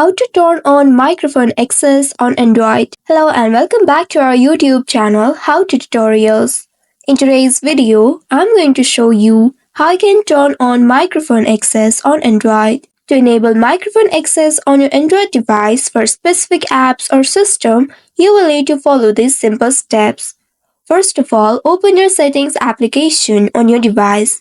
how to turn on microphone access on Android. Hello and welcome back to our YouTube channel How to Tutorials. In today's video, I'm going to show you how you can turn on microphone access on Android. To enable microphone access on your Android device for specific apps or system, you will need to follow these simple steps. First of all, open your settings application on your device.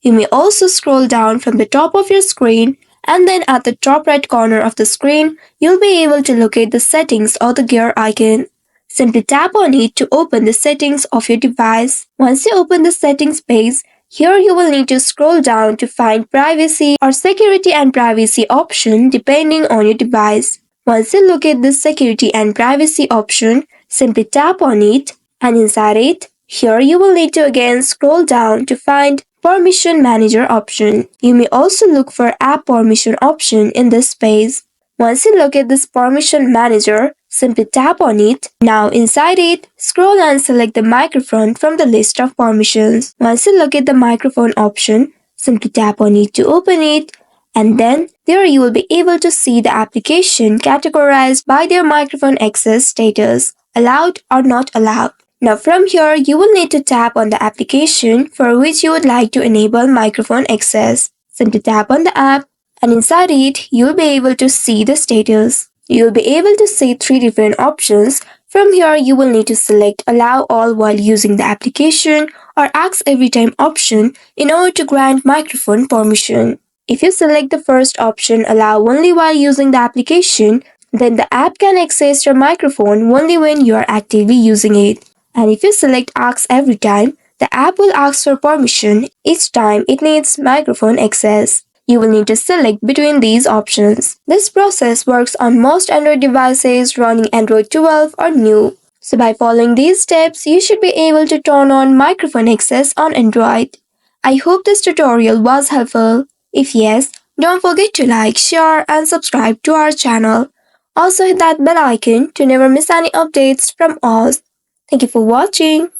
You may also scroll down from the top of your screen, and then at the top right corner of the screen, you'll be able to locate the settings or the gear icon. Simply tap on it to open the settings of your device. Once you open the settings page, here you will need to scroll down to find privacy or security and privacy option depending on your device. Once you locate the security and privacy option, simply tap on it, and inside it, here you will need to again scroll down to find Permission Manager option. You may also look for App Permission option in this page. Once you locate this Permission Manager, simply tap on it. Now inside it, scroll and select the microphone from the list of permissions. Once you locate the microphone option, simply tap on it to open it, and then there you will be able to see the application categorized by their microphone access status, allowed or not allowed. Now from here, you will need to tap on the application for which you would like to enable microphone access. Simply tap on the app, and inside it, you'll be able to see the status. You'll be able to see three different options. From here, you will need to select Allow All while using the application or Ask Every Time option in order to grant microphone permission. If you select the first option, Allow Only while using the application, then the app can access your microphone only when you are actively using it. And if you select Ask Every Time, the app will ask for permission each time it needs microphone access. You will need to select between these options. This process works on most Android devices running Android 12 or new. So by following these steps, you should be able to turn on microphone access on Android. I hope this tutorial was helpful. If yes, don't forget to like, share and subscribe to our channel. Also hit that bell icon to never miss any updates from us. Thank you for watching.